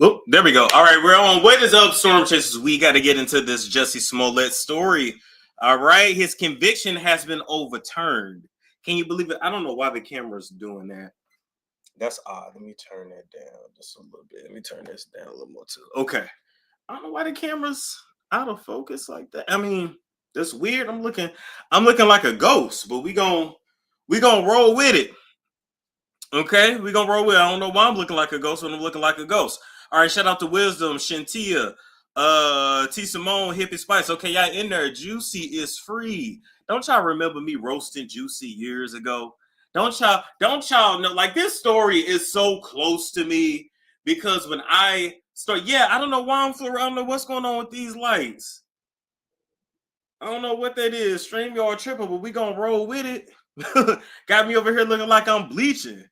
Oh, there we go. All right, we're on. What is up, Storm Chasers? We got to get into this Jussie Smollett story. All right, his conviction has been overturned. Can you believe it? I don't know why the camera's doing that. That's odd. Let me turn that down just a little bit. Let me turn this down a little more too. Okay. I don't know why the camera's out of focus like that. I mean, that's weird. I'm looking like a ghost, but we gonna roll with it. Okay, we gonna roll with it. I don't know why I'm looking like a ghost when I'm looking like a ghost. All right, shout out to Wisdom, Shantia, T Simone, Hippie Spice. Okay, y'all in there. Juicy is free. Don't y'all remember me roasting Juicy years ago? Don't y'all know? Like, this story is so close to me because when I start, I don't know why I don't know what's going on with these lights. I don't know what that is. StreamYard triple, but we gonna roll with it. Got me over here looking like I'm bleaching.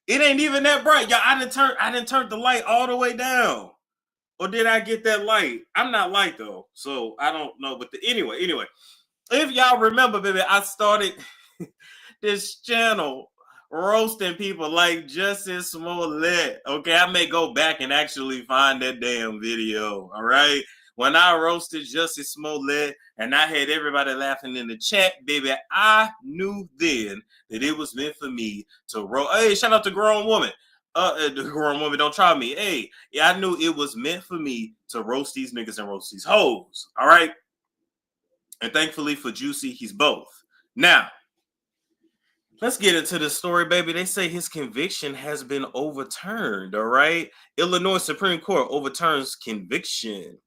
It ain't even that bright, y'all. I didn't turn the light all the way down, or did I get that light? I'm not light though, so I don't know. But anyway, if y'all remember, baby, I started this channel roasting people like Jussie Smollett. Okay, I may go back and actually find that damn video. All right. When I roasted Jussie Smollett and I had everybody laughing in the chat, baby, I knew then that it was meant for me to roast. Hey, shout out to Grown Woman. The Grown Woman, don't try me. Hey, I knew it was meant for me to roast these niggas and roast these hoes. All right. And thankfully for Juicy, he's both. Now, let's get into the story, baby. They say his conviction has been overturned, all right? Illinois Supreme Court overturns conviction.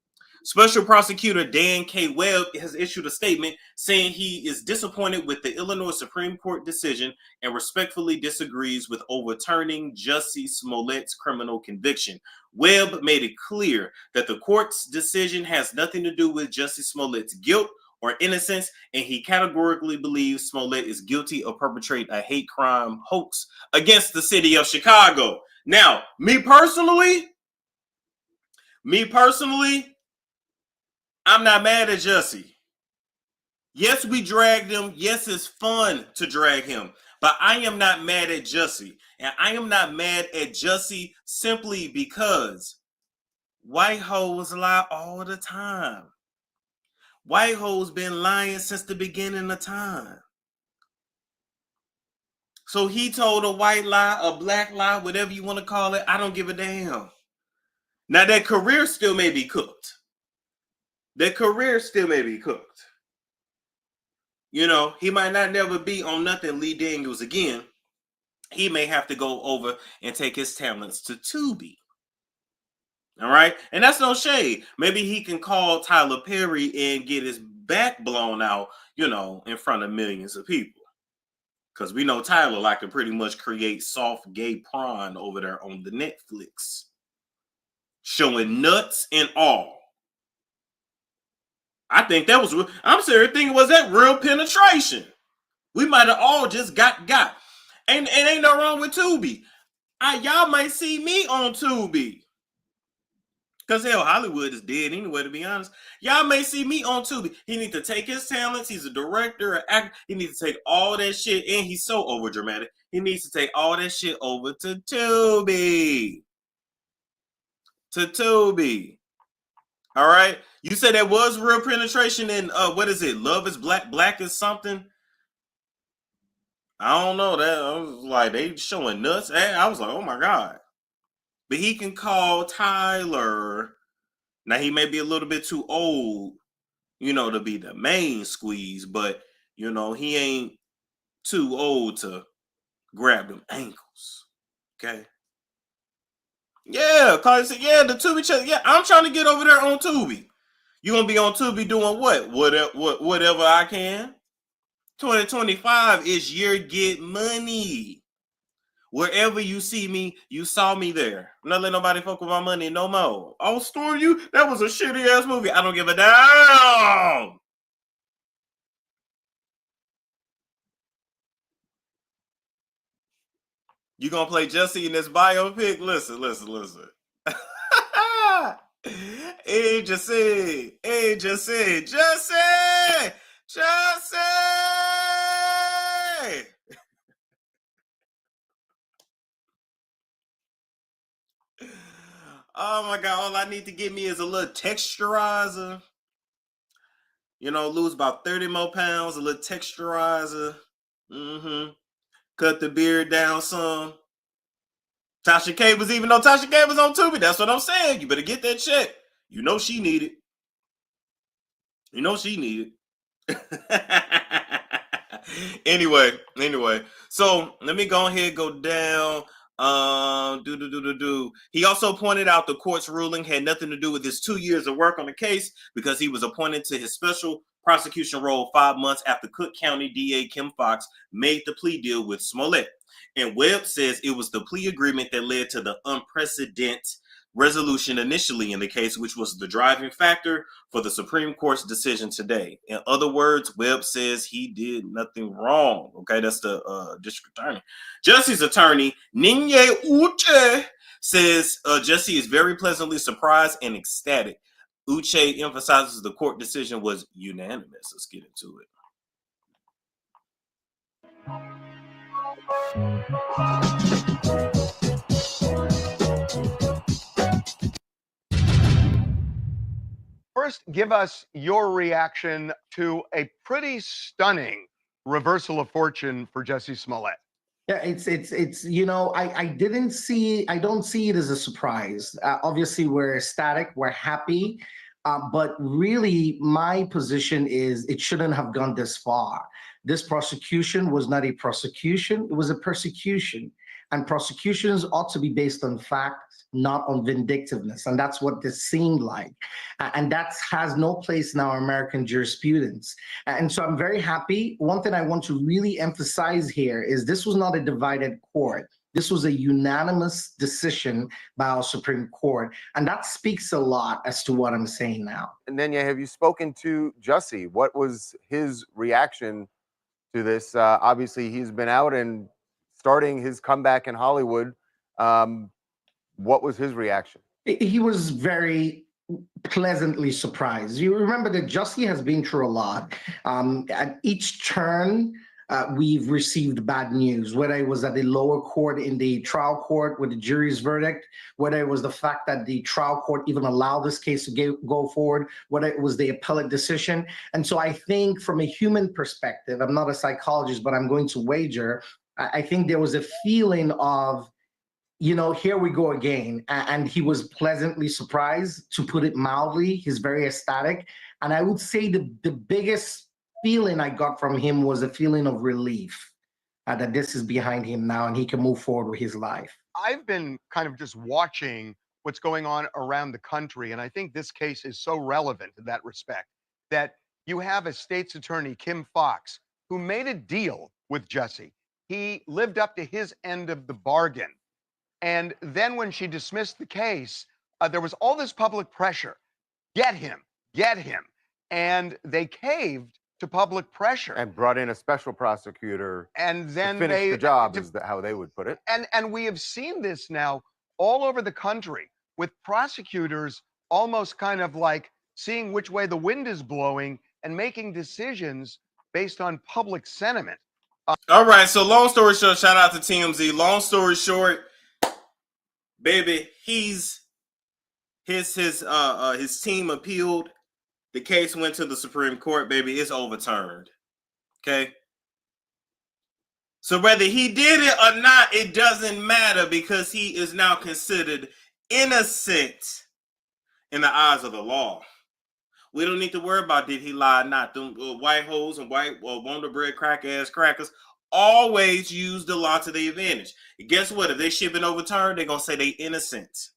Special Prosecutor Dan K. Webb has issued a statement saying he is disappointed with the Illinois Supreme Court decision and respectfully disagrees with overturning Jussie Smollett's criminal conviction. Webb made it clear that the court's decision has nothing to do with Jussie Smollett's guilt or innocence, and he categorically believes Smollett is guilty of perpetrating a hate crime hoax against the city of Chicago. Now, me personally, I'm not mad at Jussie. Yes, we dragged him. Yes, it's fun to drag him. But I am not mad at Jussie. And I am not mad at Jussie simply because white hoes lie all the time. White hoes been lying since the beginning of time. So he told a white lie, a black lie, whatever you want to call it. I don't give a damn. Now, that career still may be cooked. You know, he might not never be on nothing Lee Daniels again. He may have to go over and take his talents to Tubi. All right. And that's no shade. Maybe he can call Tyler Perry and get his back blown out, you know, in front of millions of people. Because we know Tyler like to pretty much create soft gay porn over there on the Netflix. Showing nuts and all. I think that was, I'm serious thinking, was that real penetration? We might have all just got. And ain't no wrong with Tubi. Y'all might see me on Tubi. Because hell, Hollywood is dead anyway, to be honest. Y'all may see me on Tubi. He needs to take his talents. He's a director, an actor. He needs to take all that shit, and he's so over dramatic. He needs to take all that shit over to Tubi. All right. You said that was real penetration in what is it? Love is Black, Black is something. I don't know. That I was like, they showing nuts. I was like, oh my God. But he can call Tyler. Now he may be a little bit too old, you know, to be the main squeeze, but you know, he ain't too old to grab them ankles. Okay. Yeah, cause the Tubi channel. Yeah, I'm trying to get over there on Tubi. You gonna be on Tubi doing what? Whatever I can. 2025 is your get money. Wherever you see me, you saw me there. I'm not letting nobody fuck with my money no more. I'll store you. That was a shitty ass movie. I don't give a damn. You gonna play Jussie in this biopic? Listen. Hey, Jussie. Oh my God, all I need to get me is a little texturizer. You know, lose about 30 more pounds, a little texturizer. Mm-hmm. Cut the beard down some. Tasha K was, even though Tasha K was on Tubi, that's what I'm saying. You better get that check. You know she need it. You know she need it. anyway. So let me go ahead, go down. He also pointed out the court's ruling had nothing to do with his 2 years of work on the case because he was appointed to his special prosecution role 5 months after Cook County DA Kim Foxx made the plea deal with Smollett. And Webb says it was the plea agreement that led to the unprecedented resolution initially in the case, which was the driving factor for the Supreme Court's decision today. In other words, Webb says he did nothing wrong. Okay, that's the district attorney. Jussie's attorney, Ninye Uche, says Jussie is very pleasantly surprised and ecstatic. Uche emphasizes the court decision was unanimous. Let's get into it. First, give us your reaction to a pretty stunning reversal of fortune for Jussie Smollett. Yeah, it's you know, I don't see it as a surprise. Obviously, we're ecstatic, we're happy, but really, my position is it shouldn't have gone this far. This prosecution was not a prosecution; it was a persecution, and prosecutions ought to be based on facts, not on vindictiveness, and that's what this seemed like, and that has no place in our American jurisprudence. And so I'm very happy. One thing I want to really emphasize here is this was not a divided court. This was a unanimous decision by our Supreme Court. And that speaks a lot as to what I'm saying now. And Nenya, have you spoken to Jussie? What was his reaction to this? Obviously, he's been out and starting his comeback in Hollywood. What was his reaction? He was very pleasantly surprised. You remember that Jussie has been through a lot. At each turn, we've received bad news, whether it was at the lower court in the trial court with the jury's verdict, whether it was the fact that the trial court even allowed this case to go forward, whether it was the appellate decision. And so I think from a human perspective, I'm not a psychologist, but I'm going to wager, I think there was a feeling of, you know, here we go again. And he was pleasantly surprised, to put it mildly. He's very ecstatic. And I would say the biggest feeling I got from him was a feeling of relief that this is behind him now and he can move forward with his life. I've been kind of just watching what's going on around the country. And I think this case is so relevant in that respect, that you have a state's attorney, Kim Foxx, who made a deal with Jussie. He lived up to his end of the bargain. And then when she dismissed the case, there was all this public pressure. Get him. And they caved to public pressure. And brought in a special prosecutor and then to finish the job, is how they would put it. And we have seen this now all over the country with prosecutors almost kind of like seeing which way the wind is blowing and making decisions based on public sentiment. All right, so long story short, shout out to TMZ. Long story short, baby, his team appealed. The case went to the Supreme Court, baby. It's overturned. Okay. So whether he did it or not, it doesn't matter because he is now considered innocent in the eyes of the law. We don't need to worry about did he lie or not. Them white hoes and white Wonder Bread crack ass crackers always use the law to their advantage. And guess what? If they shit been overturned, they're gonna say they innocent.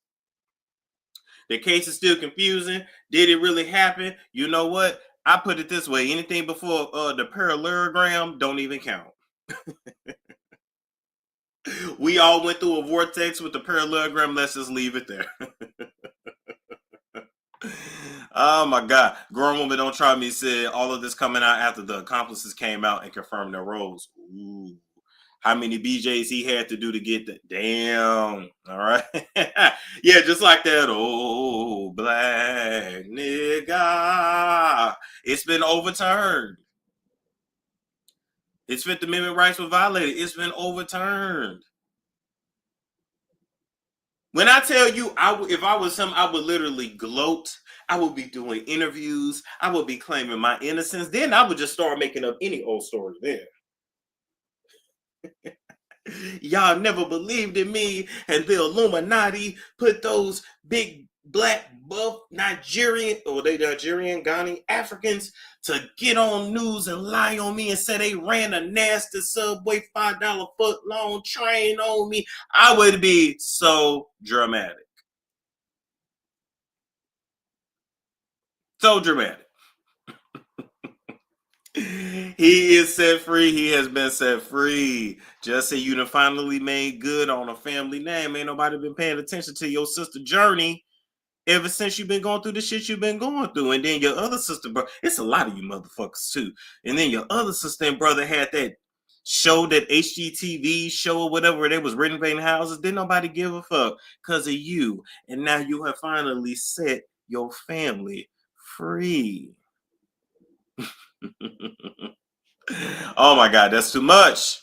The case is still confusing. Did it really happen? You know what? I put it this way: anything before the parallelogram don't even count. We all went through a vortex with the parallelogram. Let's just leave it there. Oh my God. Grown Woman Don't Try Me said all of this coming out after the accomplices came out and confirmed their roles. Ooh. How many BJs he had to do to get that? Damn. All right. Yeah, just like that. Oh, black nigga. It's been overturned. Its Fifth Amendment rights were violated. It's been overturned. When I tell you, if I was him, I would literally gloat. I would be doing interviews. I would be claiming my innocence. Then I would just start making up any old story there. Y'all never believed in me, and the Illuminati put those big black buff Nigerian, or they Nigerian, Ghanaian Africans to get on news and lie on me and say they ran a nasty subway $5 foot long train on me. I would be so dramatic. So dramatic. He is set free. He has been set free. Jussie, you done finally made good on a family name. Ain't nobody been paying attention to your sister journey ever since you've been going through the shit you've been going through. And then your other sister, bro, it's a lot of you motherfuckers too. And then your other sister and brother had that show, that HGTV show or whatever, they was renovating houses. Didn't nobody give a fuck because of you. And now you have finally set your family free. Oh my God, that's too much.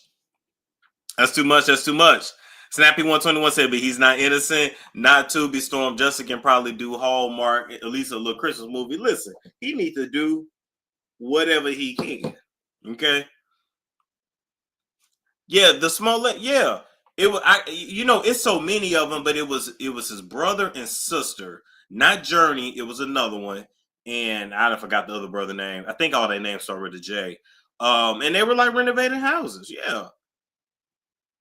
That's too much. That's too much. Snappy 121 said, but he's not innocent. Not to be Storm. Justin can probably do Hallmark, at least a little Christmas movie. Listen, he needs to do whatever he can. Okay. Yeah, the Smollett. Yeah, it was. It's so many of them, but it was his brother and sister, not Journey. It was another one, and I forgot the other brother name. I think all their names start with a J. And they were like renovating houses. Yeah.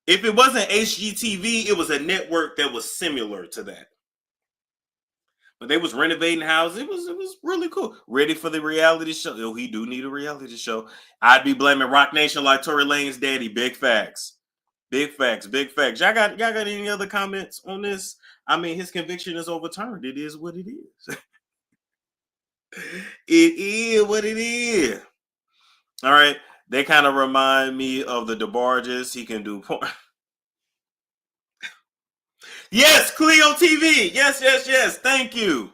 If it wasn't HGTV, it was a network that was similar to that. But they was renovating houses. It was really cool. Ready for the reality show. Oh, he do need a reality show. I'd be blaming Rock Nation like Tory Lane's daddy. Big facts. Big facts. Big facts. Y'all got any other comments on this? I mean, his conviction is overturned. It is what it is. It is what it is. All right. They kind of remind me of the DeBarges. He can do porn. Yes, Cleo TV. Yes. Thank you.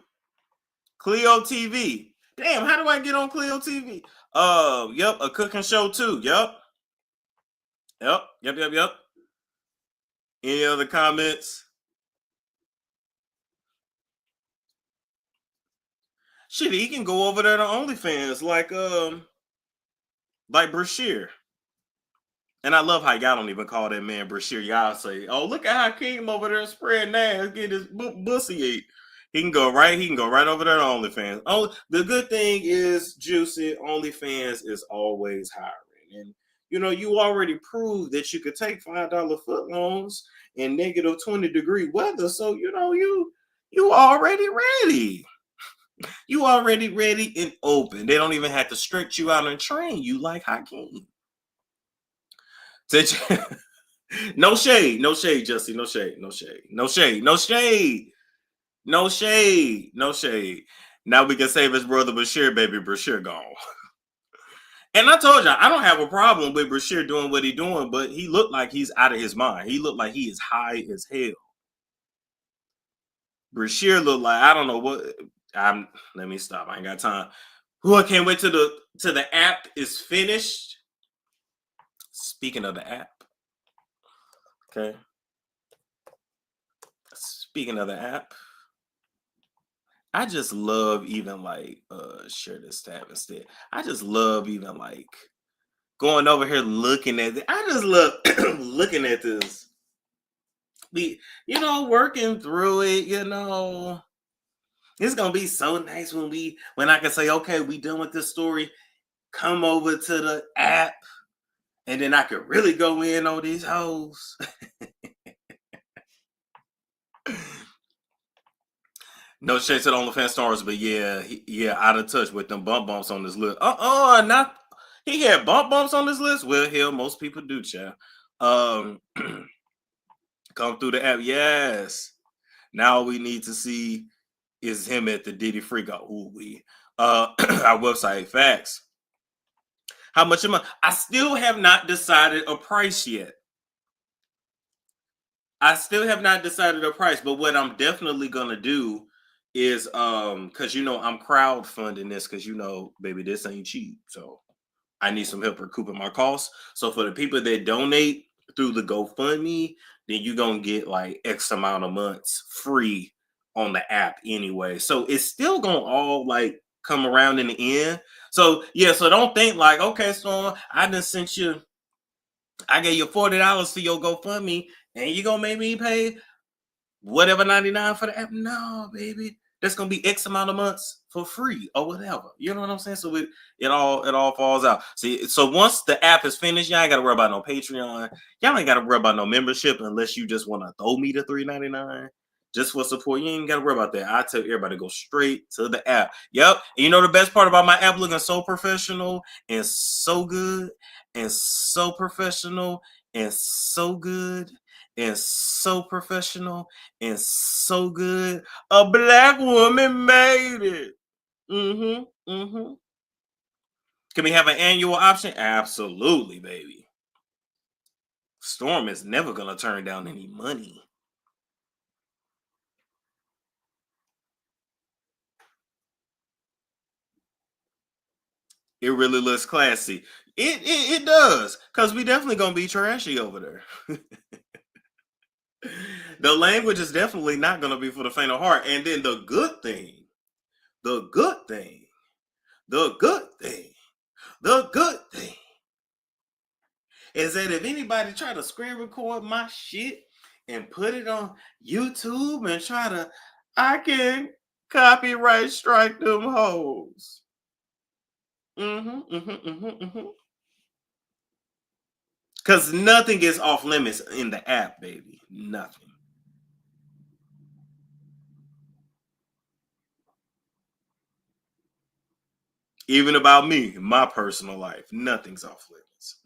Cleo TV. Damn, how do I get on Cleo TV? Yep, a cooking show too. Yep. Any other comments? Shit, he can go over there to OnlyFans like Brashear. And I love how y'all don't even call that man Brashear. Y'all say, "Oh, look at how King over there spreading ass, get his bussy ate." He can go right over there to OnlyFans. Oh, the good thing is, Juicy, OnlyFans is always hiring. And you already proved that you could take $5 foot loans in negative 20-degree weather. So you already ready. You already ready and open. They don't even have to stretch you out and train you like Hakeem. No shade, Jussie. No shade. Now we can save his brother Bashir, baby. Bashir gone. And I told y'all, I don't have a problem with Bashir doing what he's doing, but he looked like he's out of his mind. He looked like he is high as hell. Bashir looked like, I don't know what. Let me stop. I ain't got time. I can't wait till the app is finished. Speaking of the app. Okay. Speaking of the app, I just love even share this tab instead. I just love even going over here looking at it. I just love looking at this. Working through it, it's gonna be so nice when I can say, okay, we done with this story. Come over to the app, and then I could really go in on these hoes. No shade to the OnlyFans stars, but yeah, out of touch with them bumps on this list. Not he had bumps on this list. Well, hell, most people do, child. Come through the app, yes. Now all we need to see is him at the Diddy Freak. Our website, facts. How much am I still have not decided a price yet. But what I'm definitely gonna do is because I'm crowdfunding this because baby, this ain't cheap. So I need some help recouping my costs. So for the people that donate through the GoFundMe, then you're gonna get like X amount of months free on the app anyway. So it's still gonna all like come around in the end. So yeah, so don't think like, okay, so I just sent you, I gave you $40 to your GoFundMe, and you gonna make me pay whatever 99 for the app. No, baby. That's gonna be X amount of months for free or whatever. You know what I'm saying? So it all falls out. See, so once the app is finished, y'all ain't gotta worry about no Patreon. Y'all ain't gotta worry about no membership unless you just want to throw me the $3.99 just for support. You ain't gotta worry about that. I tell everybody to go straight to the app. Yep. And you know the best part about my app looking so professional and so good and so professional and so good and so professional and so good. A black woman made it. Can we have an annual option? Absolutely, baby. Storm is never gonna turn down any money. It really looks classy. It does, because we definitely gonna be trashy over there. The language is definitely not gonna be for the faint of heart. And then the good thing, the good thing, the good thing, the good thing is that if anybody try to screen record my shit and put it on YouTube and try to, I can copyright strike them hoes. Because nothing is off limits in the app, baby. Nothing. Even about me, my personal life, nothing's off limits.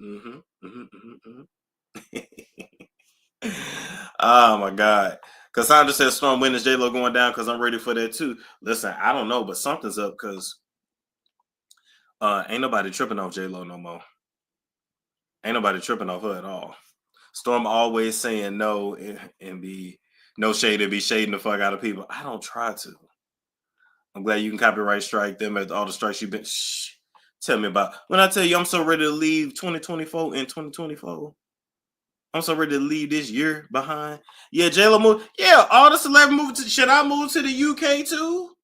Oh my God. Cassandra says Storm, when is J-Lo going down? Because I'm ready for that too. Listen, I don't know, but something's up because ain't nobody tripping off J-Lo no more. Ain't nobody tripping off her at all. Storm always saying no and be no shade and be shading the fuck out of people. I don't try to. I'm glad you can copyright strike them at all the strikes you've been. Shh. Tell me about when I tell you I'm so ready to leave 2024 in 2024. I'm so ready to leave this year behind. Yeah, J-Lo moved. Yeah, all the celebrities moved to. Should I move to the UK too?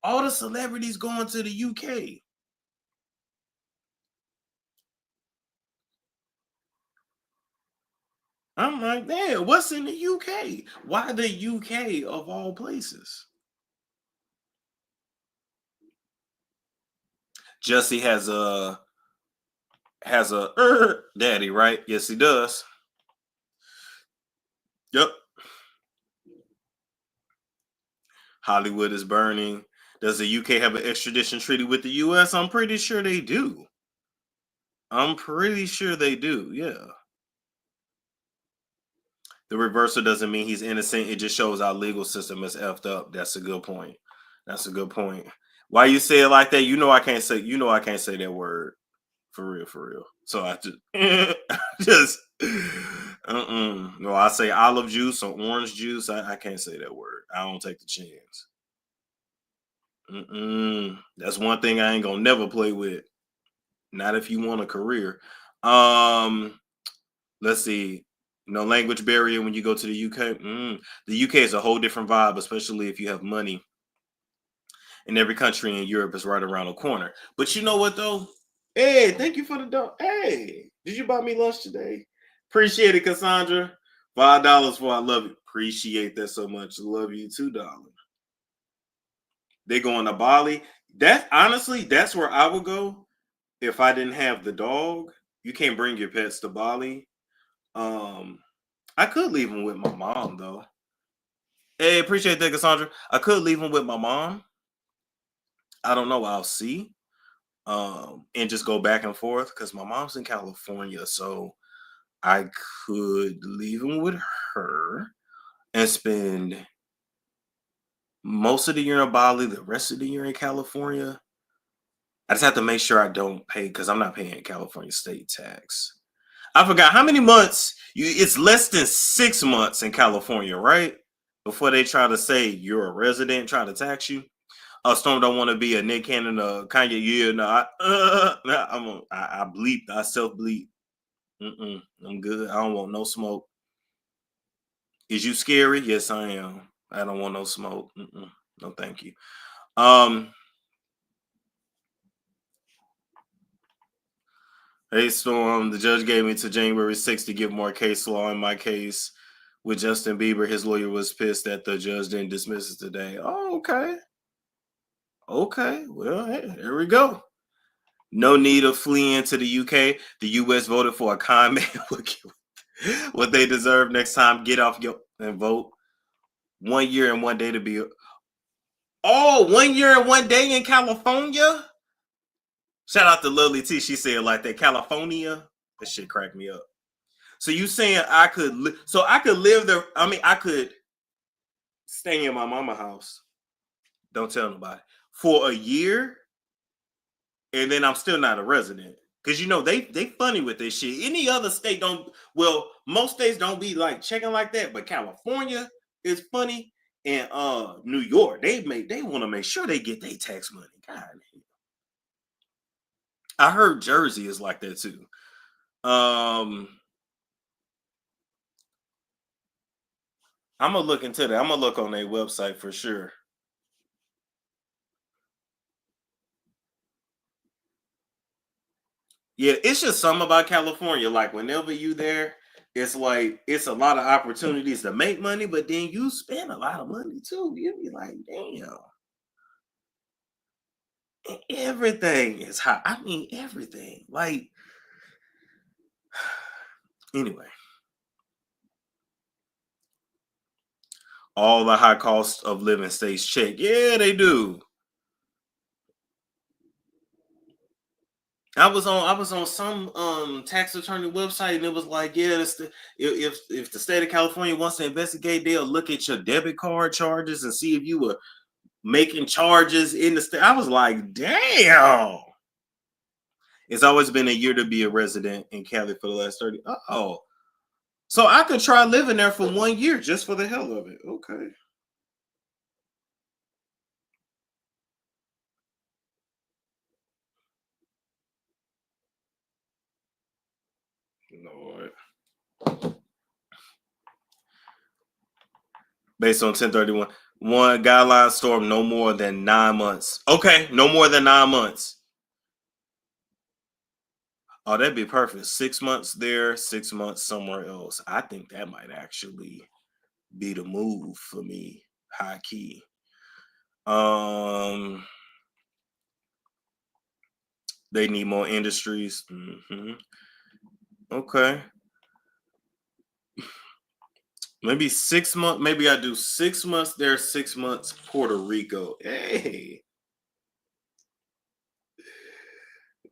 All the celebrities going to the UK. I'm like, man, what's in the UK? Why the UK of all places? Jussie has a daddy, right? Yes, he does. Yep. Hollywood is burning. Does the UK have an extradition treaty with the US? I'm pretty sure they do. Yeah. The reversal doesn't mean he's innocent. It just shows our legal system is effed up. That's a good point. Why you say it like that? You know I can't say that word. For real. So I just no, I say olive juice or orange juice. I can't say that word. I don't take the chance. That's one thing I ain't gonna never play with. Not if you want a career. Let's see. Language barrier when you go to the UK. The UK is a whole different vibe, especially if you have money. And every country in Europe is right around the corner. But you know what though? Hey, thank you for the dog. Hey, did you buy me lunch today? Appreciate it, Cassandra. $5 for I love you. Appreciate that so much. Love you too, darling. They going to Bali. That's where I would go if I didn't have the dog. You can't bring your pets to Bali. I could leave them with my mom though. Hey, appreciate that, Cassandra. I could leave them with my mom. I don't know. I'll see. And just go back and forth because my mom's in California, so I could leave him with her and spend most of the year in Bali, the rest of the year in California. I just have to make sure I don't pay because I'm not paying California state tax. I forgot how many months. It's less than 6 months in California, right? Before they try to say you're a resident, try to tax you. Storm don't want to be a Nick Cannon, Kanye. Yeah, no, I bleep. I self bleep. I'm good. I don't want no smoke. Is you scary? Yes, I am. I don't want no smoke. No, thank you. Hey, Storm, the judge gave me to January 6th to give more case law in my case with Justin Bieber. His lawyer was pissed that the judge didn't dismiss it today. Oh, okay. Okay, well, hey, here we go. No need of fleeing to the UK. The US voted for a con man will get what they deserve next time. Get off your and vote. 1 year and 1 day to be. Oh, 1 year and 1 day in California? Shout out to Lily T. She said like that. California. That shit cracked me up. So you saying I could I could live there. I mean, I could stay in my mama house. Don't tell nobody. For a year, and then I'm still not a resident. Because you know they funny with this shit. Any other state don't, well, most states don't be like checking like that, but California is funny. And New York, they want to make sure they get their tax money. God, I heard Jersey is like that too. I'm gonna look into that. I'm gonna look on their website for sure. Yeah, it's just something about California. Like whenever you there, it's like it's a lot of opportunities to make money, but then you spend a lot of money too. You be like, damn. And everything is high. I mean, everything. Like, anyway. All the high cost of living stays checked. Yeah, they do. I was on some tax attorney website and it was like, yeah, if the state of California wants to investigate, they'll look at your debit card charges and see if you were making charges in the state. I was like, damn. It's always been a year to be a resident in Cali for the last 30. Oh. So I could try living there for 1 year just for the hell of it. Okay. Lord. Based on 1031. One guideline storm, no more than 9 months. Okay, no more than 9 months. Oh, that'd be perfect. 6 months there, 6 months somewhere else. I think that might actually be the move for me, high key. They need more industries. Okay. Maybe 6 months. Maybe I do 6 months there, 6 months Puerto Rico. Hey.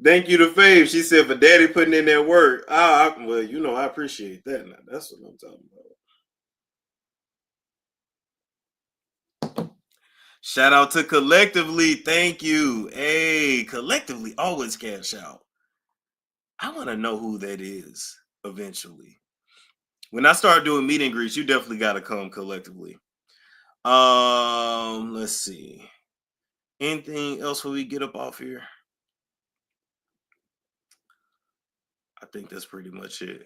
Thank you to Fave. She said for daddy putting in that work. Well, you know, I appreciate that. Now, that's what I'm talking about. Shout out to Collectively. Thank you. Hey, Collectively always cash out. I want to know who that is eventually. When I start doing meet and greets, you definitely got to come Collectively. Let's see. Anything else before we get up off here? I think that's pretty much it.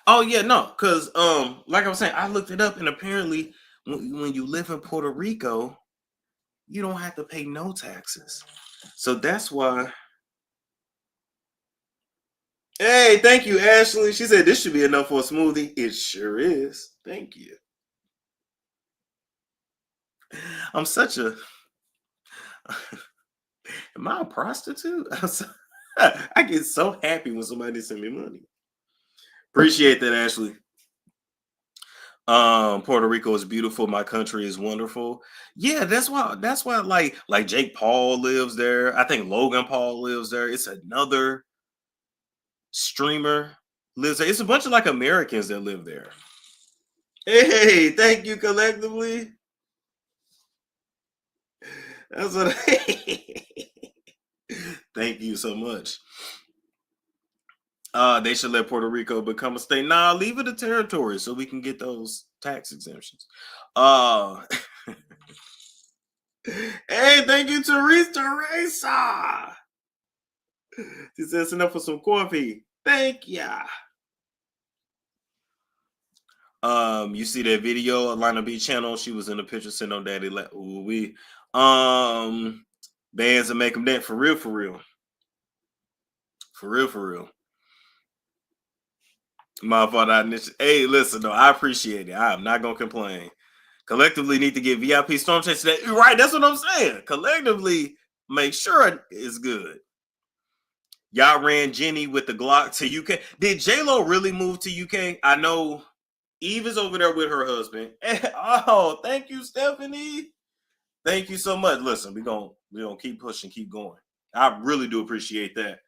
Oh yeah, no, because like I was saying, I looked it up, and apparently, when you live in Puerto Rico, you don't have to pay no taxes. So that's why. Hey, thank you, Ashley. She said this should be enough for a smoothie. It sure is. Thank you. I'm such a. Am I a prostitute? I get so happy when somebody send me money. Appreciate that, Ashley. Puerto Rico is beautiful. My country is wonderful. Yeah, that's why like Jake Paul lives there. I think Logan Paul lives there. It's another streamer lives there. It's a bunch of like Americans that live there. Hey, thank you Collectively. That's what thank you so much. They should let Puerto Rico become a state. Nah, leave it a territory so we can get those tax exemptions. Hey, thank you, Teresa. She says enough for some coffee. Thank ya. You see that video, Atlanta B channel. She was in the picture sitting on daddy lap. Ooh, bands that make them dance for real, for real. For real, for real. My fault. Hey, listen, though, I appreciate it. I'm not gonna complain. Collectively need to get VIP storm chase today. Right, that's what I'm saying. Collectively, make sure it's good. Y'all ran Jenny with the Glock to UK. Did J-Lo really move to UK? I know Eve is over there with her husband. Oh, thank you, Stephanie. Thank you so much. Listen, we gonna keep pushing, keep going. I really do appreciate that.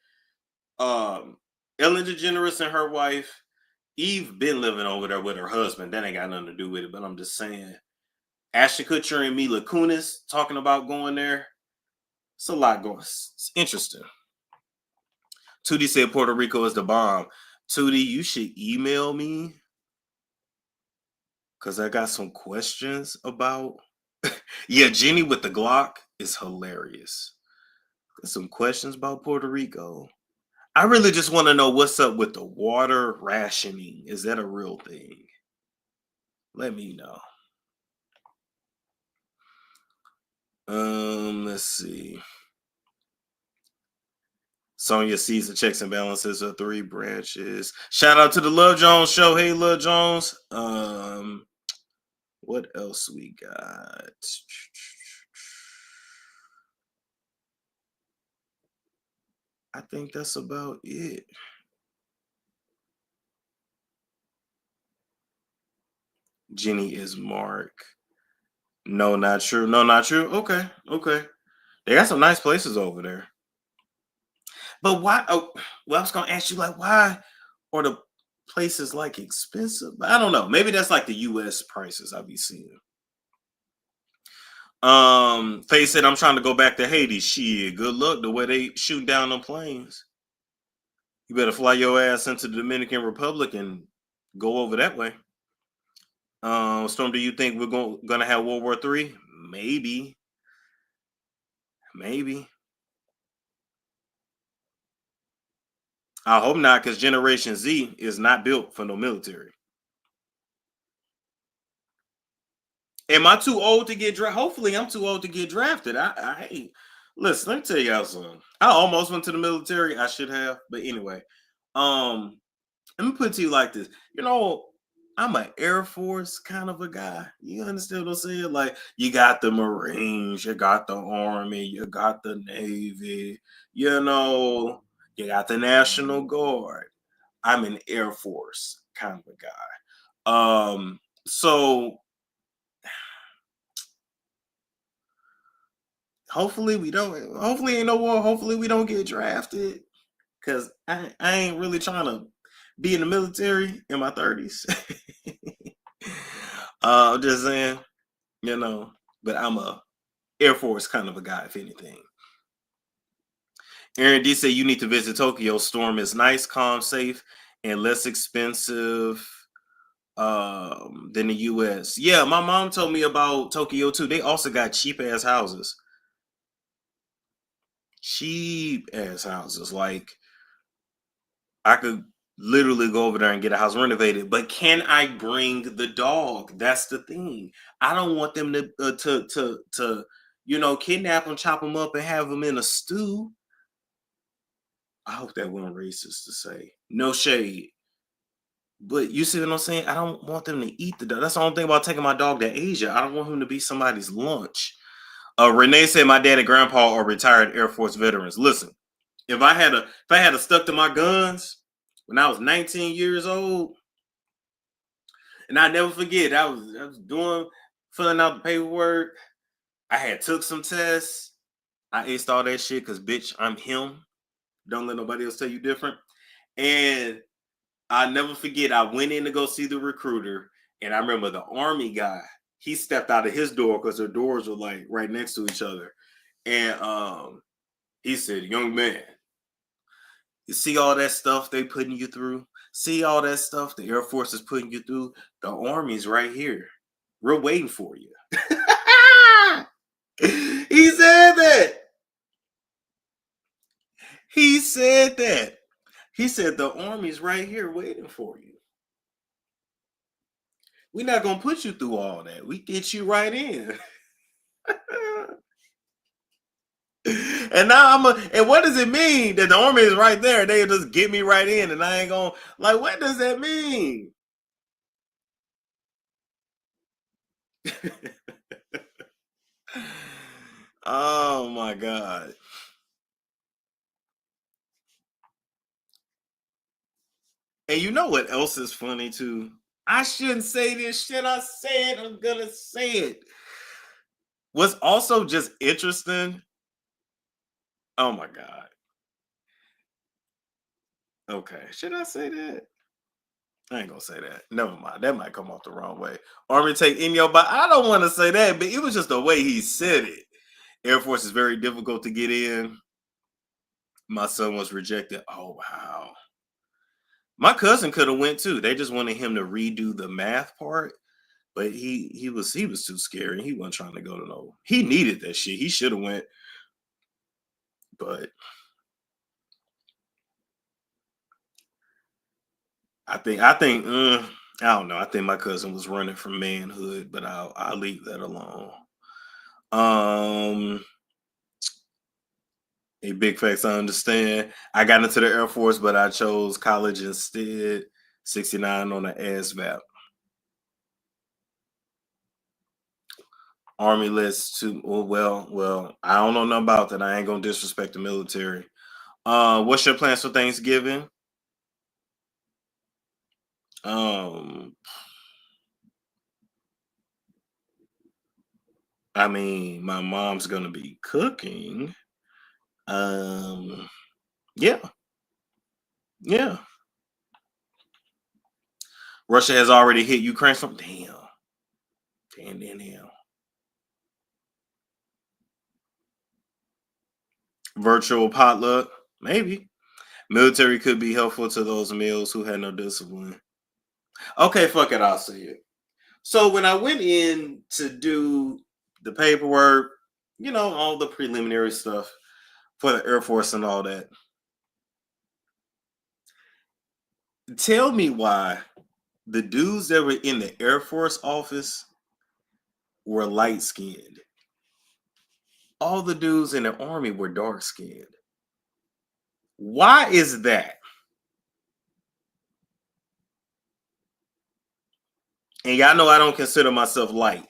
Ellen DeGeneres and her wife, Eve, been living over there with her husband. That ain't got nothing to do with it, but I'm just saying. Ashton Kutcher and Mila Kunis talking about going there. It's a lot going. It's interesting. Tootie said Puerto Rico is the bomb. Tootie, you should email me because I got some questions about. Yeah, Jenny with the Glock is hilarious. Got some questions about Puerto Rico. I really just want to know what's up with the water rationing. Is that a real thing? Let me know. Let's see. Sonya sees the checks and balances of 3 branches. Shout out to the Love Jones show. Hey, Love Jones. What else we got? I think that's about it. Jenny is Mark. No, not true. No, not true. Okay. They got some nice places over there. But why? Oh, well, I was gonna ask you, like, why are the places like expensive? I don't know. Maybe that's like the U.S. prices I be seeing. Faye said, I'm trying to go back to Haiti. Shit, good luck the way they shoot down them planes. You better fly your ass into the Dominican Republic and go over that way. Storm, do you think we're gonna have World War III? Maybe. I hope not, because Generation Z is not built for no military. Am I too old to get drafted? Hopefully, I'm too old to get drafted. Listen, let me tell y'all something. I almost went to the military. I should have, but anyway. Let me put it to you like this. You know, I'm an Air Force kind of a guy. You understand what I'm saying? Like, you got the Marines, you got the Army, you got the Navy, you know, you got the National Guard. I'm an Air Force kind of a guy. So hopefully ain't no war. Hopefully we don't get drafted. Cause I ain't really trying to be in the military in my 30s. I'm just saying, you know, but I'm a Air Force kind of a guy, if anything. Aaron D said you need to visit Tokyo. Storm is nice, calm, safe, and less expensive than the US. Yeah, my mom told me about Tokyo too. They also got cheap ass houses. Like, I could literally go over there and get a house renovated, but can I bring the dog? That's the thing. I don't want them to kidnap him, chop him up, and have him in a stew. I hope that wasn't racist to say. No shade. But you see what I'm saying? I don't want them to eat the dog. That's the only thing about taking my dog to Asia. I don't want him to be somebody's lunch. Renee said my dad and grandpa are retired Air Force veterans. Listen, if I had stuck to my guns when I was 19 years old, and I never forget, I was filling out the paperwork. I had took some tests. I aced all that shit because, bitch, I'm him. Don't let nobody else tell you different. And I never forget, I went in to go see the recruiter, and I remember the Army guy, he stepped out of his door because their doors were like right next to each other. And he said, young man, you see all that stuff they putting you through? See all that stuff the Air Force is putting you through? The Army's right here. We're waiting for you. He said that. He said the Army's right here waiting for you. We're not gonna put you through all that. We get you right in. And now and what does it mean that the army is right there? They just get me right in, and I ain't gonna like. What does that mean? Oh my God. And you know what else is funny too? I shouldn't say this shit. I say it. I'm gonna say it. What's also just interesting. Oh my God. Okay. Should I say that? I ain't gonna say that. Never mind. That might come off the wrong way. Army take in your body. I don't want to say that, but it was just the way he said it. Air Force is very difficult to get in. My son was rejected. Oh wow. My cousin could have went too. They just wanted him to redo the math part, but he was too scary. He wasn't trying to go to no. He needed that shit. He should have went, but I think I don't know. I think my cousin was running from manhood, but I'll leave that alone. A big facts, I understand. I got into the Air Force, but I chose college instead. 69 on the ASVAB. Army lists to well, I don't know nothing about that. I ain't gonna disrespect the military. What's your plans for Thanksgiving? I mean, my mom's gonna be cooking. Yeah. Yeah. Russia has already hit Ukraine. From damn. Virtual potluck, maybe. Military could be helpful to those males who had no discipline. Okay, fuck it, I'll say it. So when I went in to do the paperwork, all the preliminary stuff for the Air Force and all that, tell me why the dudes that were in the Air Force office were light skinned. All the dudes in the Army were dark skinned. Why is that? And y'all know I don't consider myself light,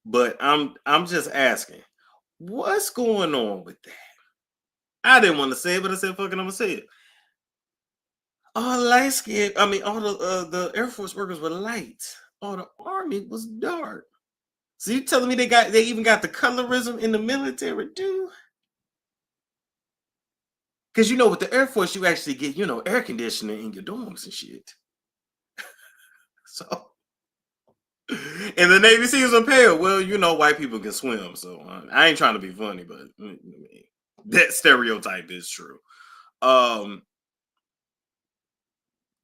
but I'm just asking, what's going on with that? I didn't want to say it, but I said, fucking, I'm gonna say it. All light skin. I mean, all the Air Force workers were light. All the Army was dark. So you telling me they even got the colorism in the military too? Because with the Air Force, you actually get air conditioning in your dorms and shit. So, and the Navy SEALs are pale. Well, white people can swim. So I ain't trying to be funny, but that stereotype is true. Go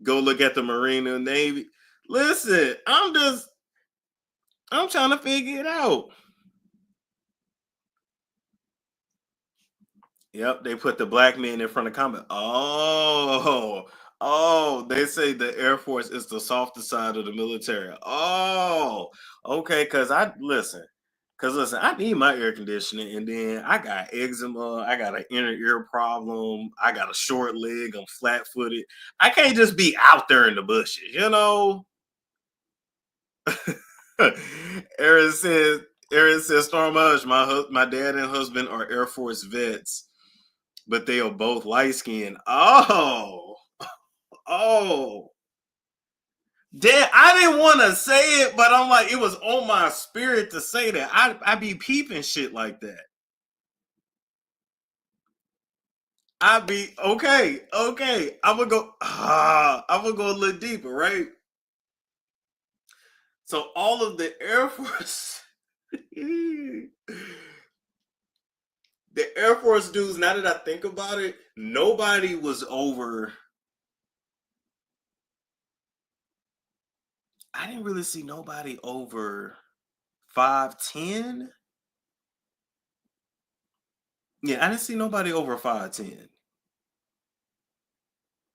look at the Marine and Navy. Listen, I'm trying to figure it out. Yep, they put the black men in front of combat. They say the Air Force is the softer side of the military. Oh, okay. Because listen, I need my air conditioning, and then I got eczema, I got an inner ear problem, I got a short leg, I'm flat footed. I can't just be out there in the bushes, Aaron says, Stormage, my dad and husband are Air Force vets, but they are both light skinned. Oh. Dad, I didn't want to say it, but I'm like, it was on my spirit to say that. I be peeping shit like that. I be okay. I'm gonna go a little deeper, right? So all of the Air Force the Air Force dudes, now that I think about it, nobody was over. I didn't really see nobody over 5'10". Yeah, I didn't see nobody over 5'10".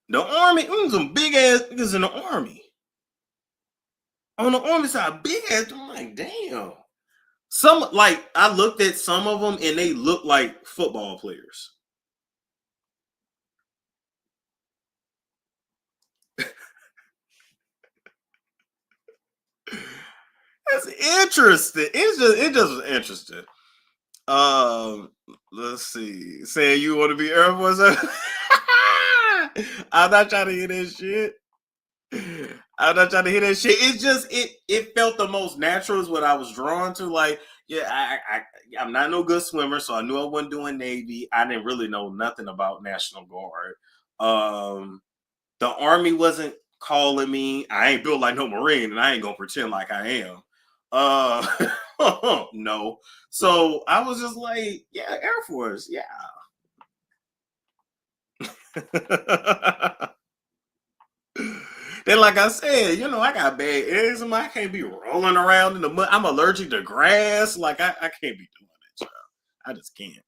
The Army, some big ass niggas in the Army. On the Army side, big ass. I'm like, damn. Some like I looked at some of them and they look like football players. That's interesting. It just was interesting. Let's see. Saying you want to be Air Force. I'm not trying to hear that shit. I'm not trying to hear that shit. It's just it felt the most natural is what I was drawn to. Like, yeah, I'm not no good swimmer, so I knew I wasn't doing Navy. I didn't really know nothing about National Guard. The Army wasn't calling me. I ain't built like no Marine, and I ain't gonna pretend like I am. No. So I was just like, yeah, Air Force, yeah. Then, like I said, you know, I got bad eczema. I can't be rolling around in the mud. I'm allergic to grass. Like, I can't be doing that, child. I just can't.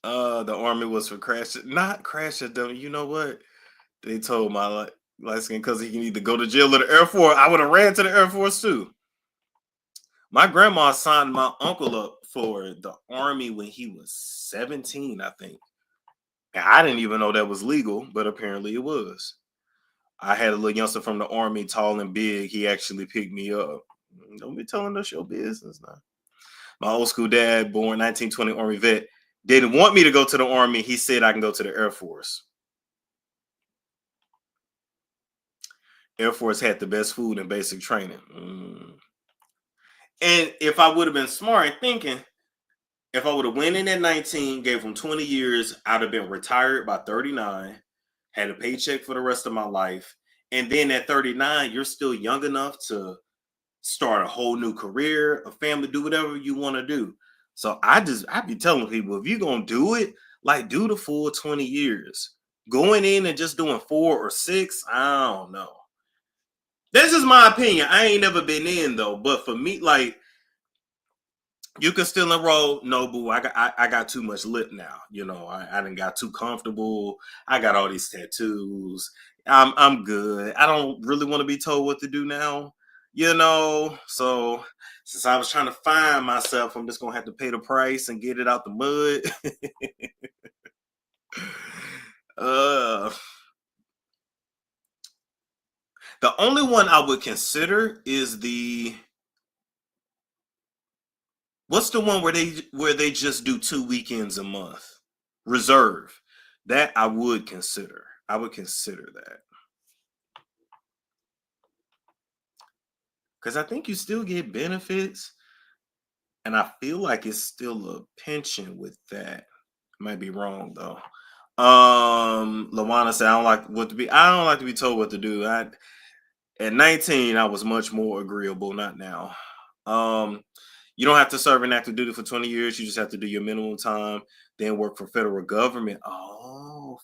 The Army was for crash. Not crash it, though. You know what? They told my light skin because he can either go to jail or the Air Force. I would have ran to the Air Force, too. My grandma signed my uncle up for the Army when he was 17, I think. I didn't even know that was legal, but apparently it was. I had a little youngster from the Army, tall and big. He actually picked me up. Don't be telling us your business now. My old school dad, born 1920 Army vet, didn't want me to go to the Army. He said I can go to the Air Force. Air Force had the best food and basic training. And if I would have been smart and thinking, if I would have went in at 19, gave them 20 years, I'd have been retired by 39, had a paycheck for the rest of my life. And then at 39, you're still young enough to start a whole new career, a family, do whatever you want to do. So I'd be telling people, if you're going to do it, like do the full 20 years. Going in and just doing 4 or 6, I don't know. This is my opinion. I ain't never been in though. But for me, like, you can still enroll. No, boo. I got too much lip now. You know, I done got too comfortable. I got all these tattoos. I'm good. I don't really want to be told what to do now. You know, so since I was trying to find myself, I'm just gonna have to pay the price and get it out the mud. The only one I would consider is what's the one where they just do 2 weekends a month? Reserve. That I would consider. I would consider that. Because I think you still get benefits. And I feel like it's still a pension with that. Might be wrong though. Lawana said, I don't like to be told what to do. At 19, I was much more agreeable, not now. You don't have to serve an active duty for 20 years. You just have to do your minimum time, then work for federal government. Oh,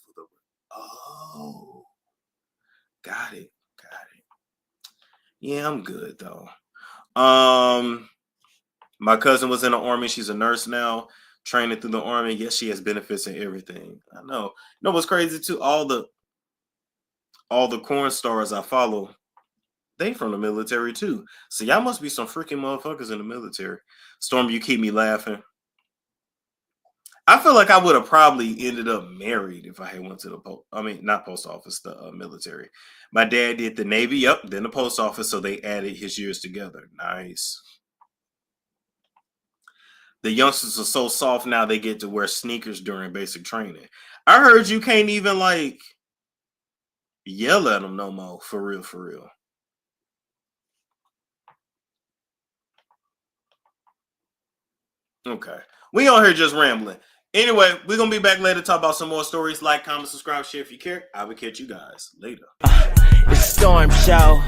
got it. Yeah, I'm good though. My cousin was in the Army. She's a nurse now, training through the Army. Yes, she has benefits and everything. I know. You know what's crazy too? All the corn stars I follow, they from the military too. So y'all must be some freaking motherfuckers in the military. Storm, you keep me laughing. I feel like I would have probably ended up married if I had went to the not post office, the military. My dad did the Navy, yep, then the post office, so they added his years together. Nice. The youngsters are so soft now they get to wear sneakers during basic training. I heard you can't even like yell at them no more. For real. Okay. We on here just rambling. Anyway, we're going to be back later to talk about some more stories. Like, comment, subscribe, share if you care. I will catch you guys later. It's Storm Show.